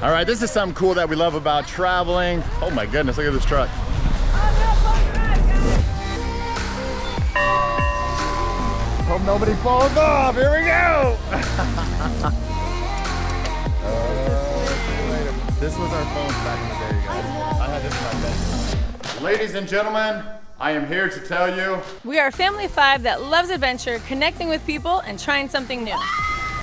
All right, this is something cool that we love about traveling. Oh my goodness, look at this truck. Hope nobody falls off. Here we go. This was our phones back in the day, you guys. I had this in my bed. Ladies and gentlemen, I am here to tell you. We are a family of 5 that loves adventure, connecting with people, and trying something new.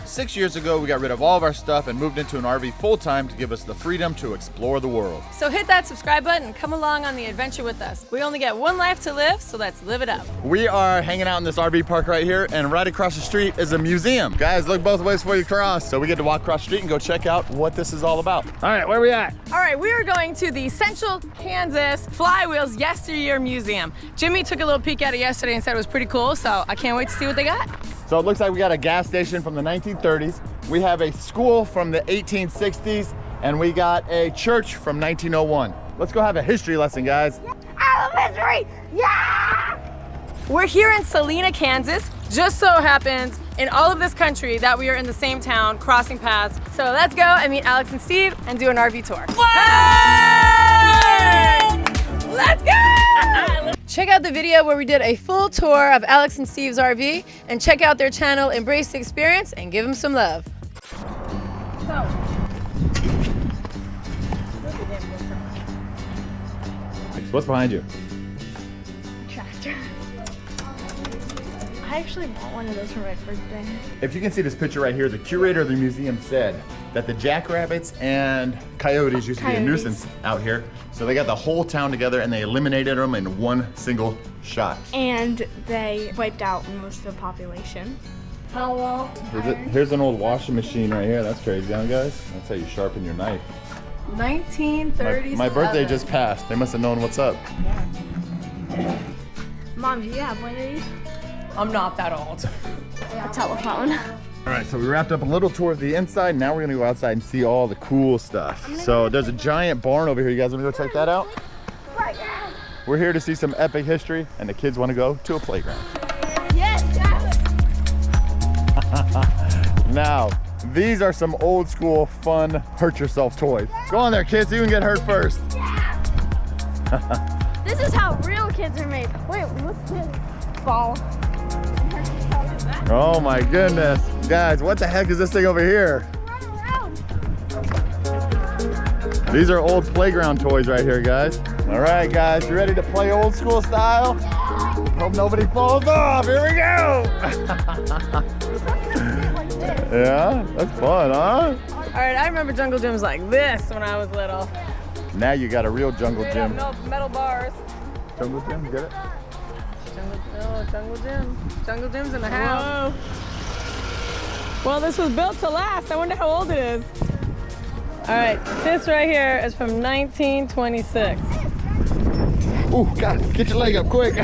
6 years ago, we got rid of all of our stuff and moved into an RV full-time to give us the freedom to explore the world. So hit that subscribe button and come along on the adventure with us. We only get one life to live, so let's live it up. We are hanging out in this RV park right here, and right across the street is a museum. Guys, look both ways before you cross. So we get to walk across the street and go check out what this is all about. All right, where are we at? All right, we are going to the Central Kansas Flywheels Yesteryear Museum. Jimmy took a little peek at it yesterday and said it was pretty cool, so I can't wait to see what they got. So it looks like we got a gas station from the 1930s. We have a school from the 1860s, and we got a church from 1901. Let's go have a history lesson, guys. I love history, yeah! We're here in Salina, Kansas. Just so happens in all of this country that we are in the same town, crossing paths. So let's go and meet Alex and Steve and do an RV tour. Hey! Let's go! Check out the video where we did a full tour of Alex and Steve's RV, and check out their channel, Embrace the Experience, and give them some love. What's behind you? Tractor. I actually want one of those for my birthday. If you can see this picture right here, the curator of the museum said that the jackrabbits and coyotes used to be a nuisance out here. So they got the whole town together and they eliminated them in one single shot. And they wiped out most of the population. How long? Here's an old washing machine right here. That's crazy, huh, guys? That's how you sharpen your knife. 1937. My birthday just passed. They must have known what's up. Mom, do you have one of these? I'm not that old. A telephone. All right, so we wrapped up a little tour of the inside. Now we're gonna go outside and see all the cool stuff. So there's a giant barn over here. You guys wanna go check that out? We're here to see some epic history, and the kids wanna go to a playground. Yes, yes. Now, these are some old school fun hurt yourself toys. Go on there, kids, you can get hurt first. This is how real kids are made. Wait, what's this? Fall. Oh my goodness. Guys, what the heck is this thing over here? Run around. These are old playground toys right here, guys. All right, guys, you ready to play old school style? Hope nobody falls off. Here we go. Yeah, that's fun, huh? All right, I remember jungle gyms like this when I was little. Now you got a real jungle They gym. have metal bars. Jungle gym, get it? Jungle gym. Jungle gym's in the house. Well, this was built to last. I wonder how old it is. All right, this right here is from 1926. Ooh, God, get your leg up quick.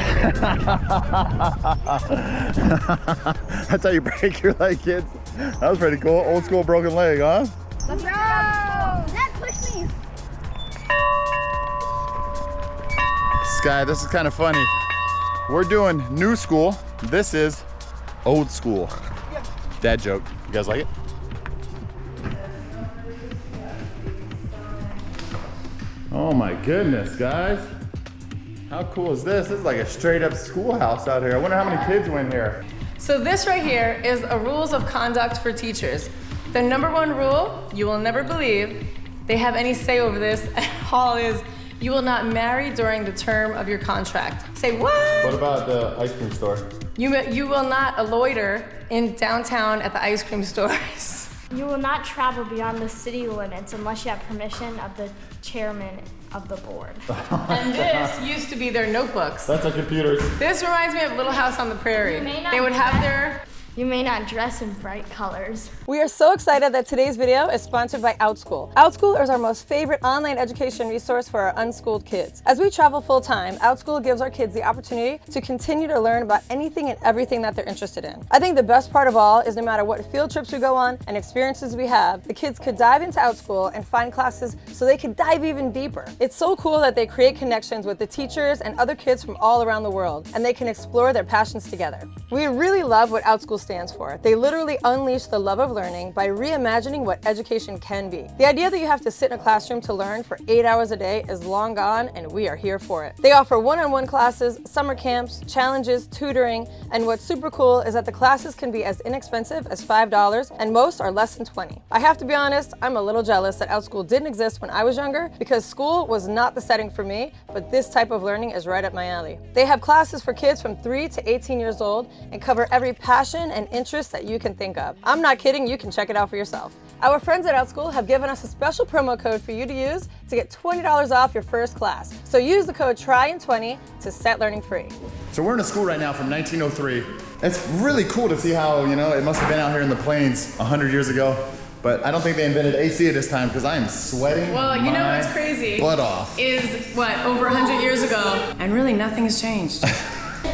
That's how you break your leg, kids. That was pretty cool. Old school broken leg, huh? No! Dad, push me. Sky, this is kind of funny. We're doing new school. This is old school. Dad joke. You guys like it? Oh my goodness, guys. How cool is this? This is like a straight up schoolhouse out here. I wonder how many kids went here. So this right here is a rules of conduct for teachers. The #1 rule, you will never believe they have any say over this at all, is you will not marry during the term of your contract. Say what? What about the ice cream store? You will not loiter in downtown at the ice cream stores. You will not travel beyond the city limits unless you have permission of the chairman of the board. And this used to be their notebooks. That's our computers. This reminds me of Little House on the Prairie. You may not They would have their... You may not dress in bright colors. We are so excited that today's video is sponsored by Outschool. Outschool is our most favorite online education resource for our unschooled kids. As we travel full-time, Outschool gives our kids the opportunity to continue to learn about anything and everything that they're interested in. I think the best part of all is no matter what field trips we go on and experiences we have, the kids could dive into Outschool and find classes so they could dive even deeper. It's so cool that they create connections with the teachers and other kids from all around the world, and they can explore their passions together. We really love what Outschool stands for. They literally unleash the love of learning by reimagining what education can be. The idea that you have to sit in a classroom to learn for 8 hours a day is long gone, and we are here for it. They offer one-on-one classes, summer camps, challenges, tutoring, and what's super cool is that the classes can be as inexpensive as $5, and most are less than $20. I have to be honest, I'm a little jealous that Outschool didn't exist when I was younger because school was not the setting for me, but this type of learning is right up my alley. They have classes for kids from 3 to 18 years old and cover every passion and interest that you can think of. I'm not kidding, you can check it out for yourself. Our friends at Outschool have given us a special promo code for you to use to get $20 off your first class. So use the code TRYN20 to set learning free. So we're in a school right now from 1903. It's really cool to see how, you know, it must have been out here in the plains 100 years ago. But I don't think they invented AC at this time because I am sweating. Well, you know what's crazy? Butt off. Is what, over 100 years ago, and really nothing has changed.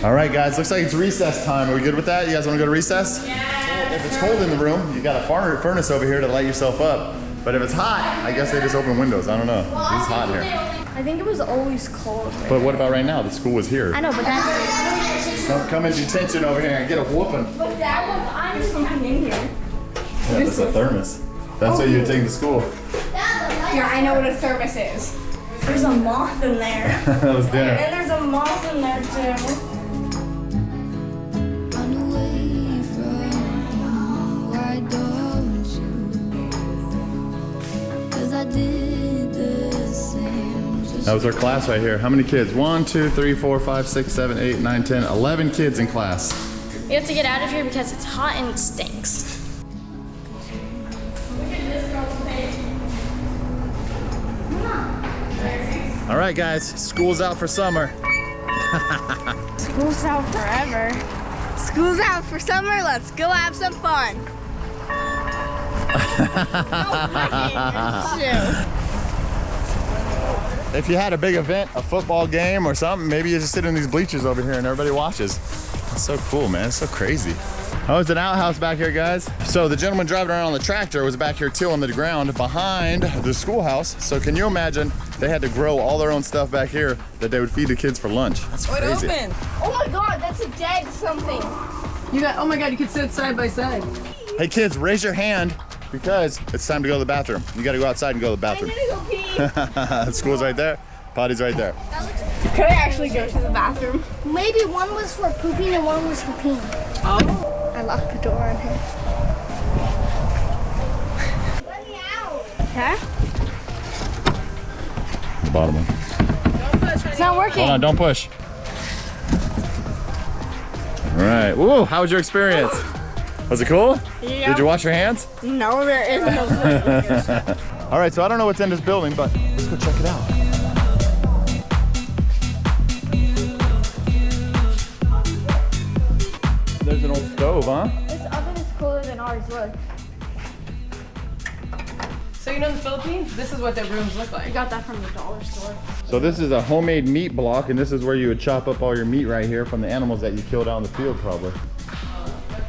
All right, guys, looks like it's recess time. Are we good with that? You guys want to go to recess? Yeah. If it's cold in the room, you got a furnace over here to light yourself up. But if it's hot, I guess they just open windows. I don't know. It's hot in here. I think it was always cold. But what about right now? The school is here. I know, but that's... Don't come in detention over here and get a whooping. But Dad, I'm something in here. Yeah, that's a thermos. That's what you take to school. Yeah, I know what a thermos is. There's a moth in there. That was dinner. And there's a moth in there too. That was our class right here. How many kids? 1, 2, 3, 4, 5, 6, 7, 8, 9, 10, 11 kids in class. We have to get out of here because it's hot and it stinks. All right, guys, school's out for summer. School's out forever. School's out for summer, let's go have some fun. If you had a big event, a football game or something, maybe you just sit in these bleachers over here and everybody watches. That's so cool, man. It's so crazy. Oh, it's an outhouse back here, guys. So the gentleman driving around on the tractor was back here tilling the ground behind the schoolhouse. So can you imagine they had to grow all their own stuff back here that they would feed the kids for lunch? That's crazy. Open. Oh my god, that's a dead something. You got, oh my god, you could sit side by side. Hey kids, raise your hand because it's time to go to the bathroom. You gotta go outside and go to the bathroom. I'm gonna go pee. School's right there, potty's right there. Could I actually go to the bathroom? Maybe one was for pooping and one was for peeing. Oh. I locked the door on her. Let me out. Okay? The bottom one. It's not working. Hold on, don't push. All right, woo, how was your experience? Was it cool? Yeah. Did you wash your hands? No, there is no. All right, so I don't know what's in this building, but let's go check it out. There's an old stove, huh? This oven is cooler than ours, look. So you know in the Philippines, this is what their rooms look I like. got that from the dollar store. So this is a homemade meat block, and this is where you would chop up all your meat right here from the animals that you killed out in the field, probably.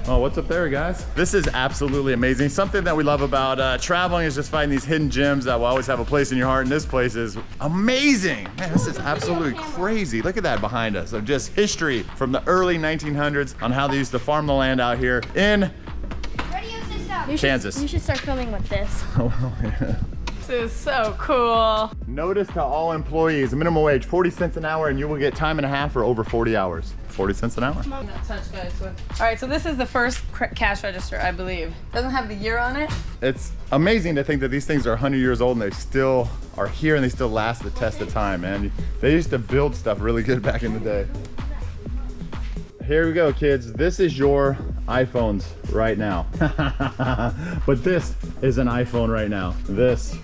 Oh, what's up there, guys? This is absolutely amazing. Something that we love about traveling is just finding these hidden gems that will always have a place in your heart, and this place is amazing. Man, this is absolutely crazy. Look at that behind us of just history from the early 1900s on how they used to farm the land out here in Kansas. You should start filming with this. Oh, yeah. This is so cool. Notice to all employees, minimum wage, 40 cents an hour, and you will get time and a half for over 40 hours. 40 cents an hour. All right, so this is the first cash register, I believe. Doesn't have the year on it. It's amazing to think that these things are 100 years old and they still are here and they still last the test of time, man. They used to build stuff really good back in the day. Here we go, kids. This is your iPhones right now. But this is an iPhone right now. This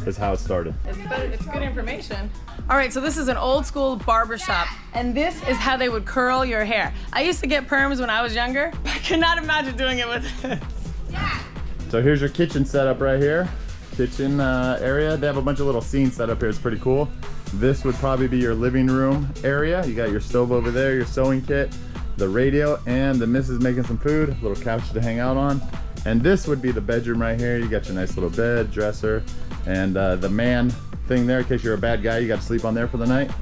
is how it started. It's good information. All right, so this is an old school barber shop, and this is how they would curl your hair. I used to get perms when I was younger, but I could not imagine doing it with this. So here's your kitchen setup right here. Kitchen area. They have a bunch of little scenes set up here. It's pretty cool. This would probably be your living room area. You got your stove over there, your sewing kit, the radio, and the missus making some food, a little couch to hang out on. And this would be the bedroom right here. You got your nice little bed, dresser, and the man thing there in case you're a bad guy, you got to sleep on there for the night.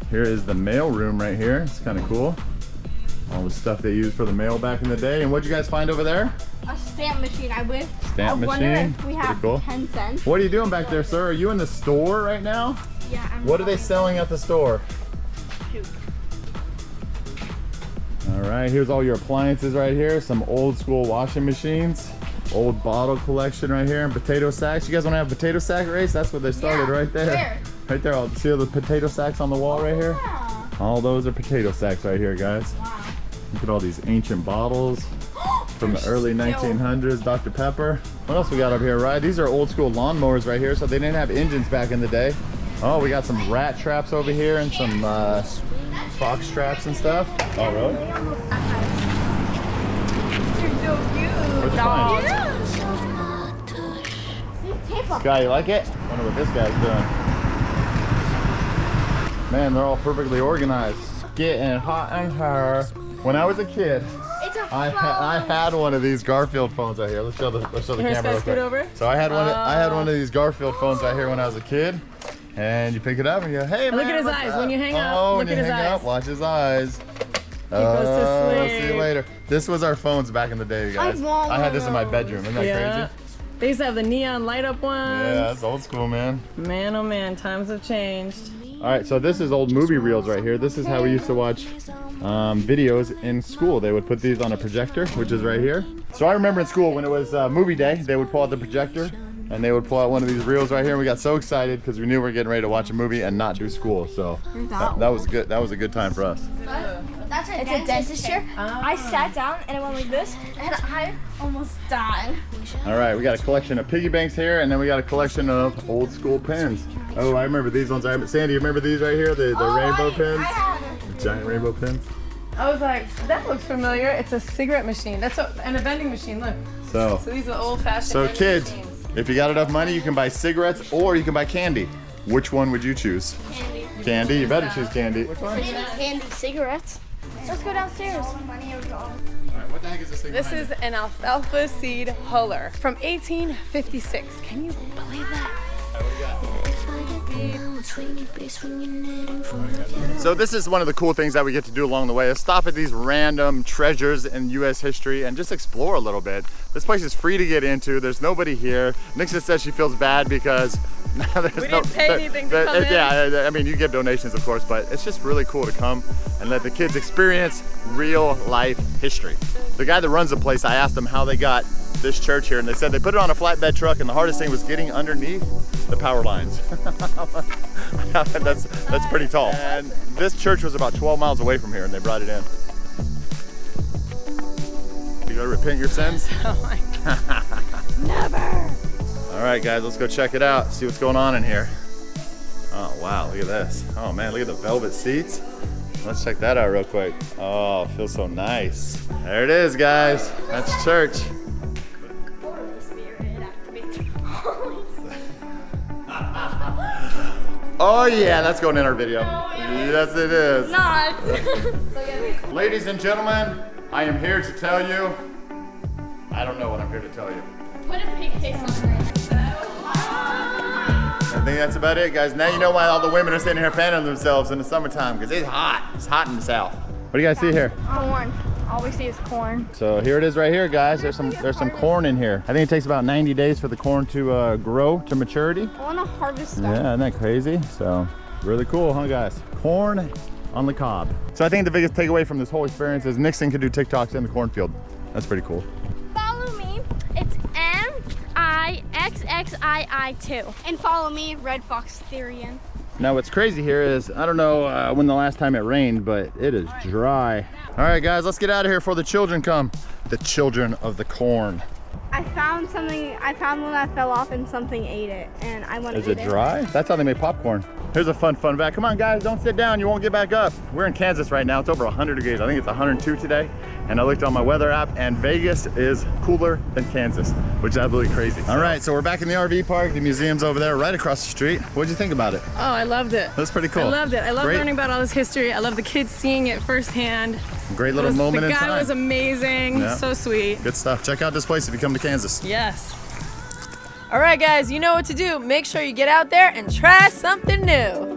Here is the mail room right here. It's kind of cool. All the stuff they used for the mail back in the day. And what'd you guys find over there? A stamp machine, I wish. Stamp machine. If we have Pretty cool. 10 cents. What are you doing back there, sir? Are you in the store right now? Yeah, What are they selling at the store? All right, here's all your appliances right here. Some old school washing machines. Old bottle collection right here, and potato sacks. You guys want to have a potato sack race? That's what they started right there. Where? Right there. I'll see all the potato sacks on the wall right here. Yeah. All those are potato sacks right here, guys. Wow. Look at all these ancient bottles from the early 1900s, Dr. Pepper. What else we got up here, right? These are old school lawnmowers right here, so they didn't have engines back in the day. Oh, we got some rat traps over here and some fox traps and stuff. Oh, really? Where'd you find it? Guy, you like it? Wonder what this guy's doing. Man, they're all perfectly organized. Getting hot and her. When I was a kid, It's a I had one of these Garfield phones right here. Let's show the Here, camera real scoot quick. over. So I had one of these Garfield phones right here when I was a kid. And you pick it up and you go, hey man. Look at his what's eyes up? when you hang up. Oh, Look when you at his hang eyes. up, watch his eyes. goes to See you sleep. later. This was our phones back in the day, guys. want I had this one in my of bedroom. Isn't that Yeah. crazy? They used to have the neon light up ones. Yeah, that's old school, man. Man, oh man, times have changed. All right, so this is old movie reels right here. This is how we used to watch videos in school. They would put these on a projector, which is right here. So I remember in school when it was movie day, they would pull out the projector and they would pull out one of these reels right here. And we got so excited because we knew we were getting ready to watch a movie and not do school. So that was good. That was a good time for us. That's a dentist chair. I sat down and it went like this, and I almost died. All right, we got a collection of piggy banks here, and then we got a collection of old school pens. Oh, I remember these ones. Sandy, you remember these right here? The rainbow pens? I had The giant rainbow pens? I was like, that looks familiar. It's a cigarette machine. And a vending machine, look. So these are old fashioned vending kids, machines. if you got enough money, you can buy cigarettes or you can buy candy. Which one would you choose? candy. Candy? You better choose candy. Which one? Candy cigarettes. Let's go downstairs. All right, what the heck is this thing This behind is an alfalfa seed huller from 1856. Can you believe that? So this is one of the cool things that we get to do along the way is stop at these random treasures in U.S. history and just explore a little bit. This place is free to get into. There's nobody here. Nixon says she feels bad because there's We didn't pay anything to come in. Yeah, I mean, you give donations, of course, but it's just really cool to come and let the kids experience real life history. The guy that runs the place, I asked him how they got this church here, and they said they put it on a flatbed truck, and the hardest thing was getting underneath the power lines. That's pretty tall. And this church was about 12 miles away from here, and they brought it in. You gotta repent your sins? Oh my God. Never. All right, guys, let's go check it out, see what's going on in here. Oh, wow, look at this. Oh man, look at the velvet seats. Let's check that out real quick. Oh, it feels so nice. There it is, guys. That's church. Holy Spirit activates. Oh yeah, that's going in our video. Yes, it is. Not. Ladies and gentlemen, I am here to tell you, I don't know what I'm here to tell you. Put a pig face on this. I think that's about it, guys. Now you know why all the women are sitting here fanning themselves in the summertime, because it's hot. It's hot in the south. What do you guys see here? Corn. All we see is corn. So here it is right here, guys. There's some corn in here. I think it takes about 90 days for the corn to grow to maturity. I want to harvest stuff. Yeah, isn't that crazy? So really cool, huh, guys? Corn on the cob. So I think the biggest takeaway from this whole experience is Nixon could do TikToks in the cornfield. That's pretty cool. Follow me. It's MIXXII2. And follow me, Red Fox Therian. Now what's crazy here is, I don't know when the last time it rained, but it is dry. All right, guys, let's get out of here before the children come. The children of the corn. I found something. I found one that fell off and something ate it, and I want to Is eat it dry? That's how they make popcorn. Here's a fun fact. Come on, guys, don't sit down. You won't get back up. We're in Kansas right now. It's over 100 degrees. I think it's 102 today. And I looked on my weather app, and Vegas is cooler than Kansas, which is absolutely crazy. All right, so we're back in the RV park. The museum's over there right across the street. What'd you think about it? Oh, I loved it. That's pretty cool. I loved it. I love Great. learning about all this history. I love the kids seeing it firsthand. Great little moment in The time. guy was amazing. Yeah. So sweet. Good stuff. Check out this place if you come to Kansas. Yes. All right, guys, you know what to do. Make sure you get out there and try something new.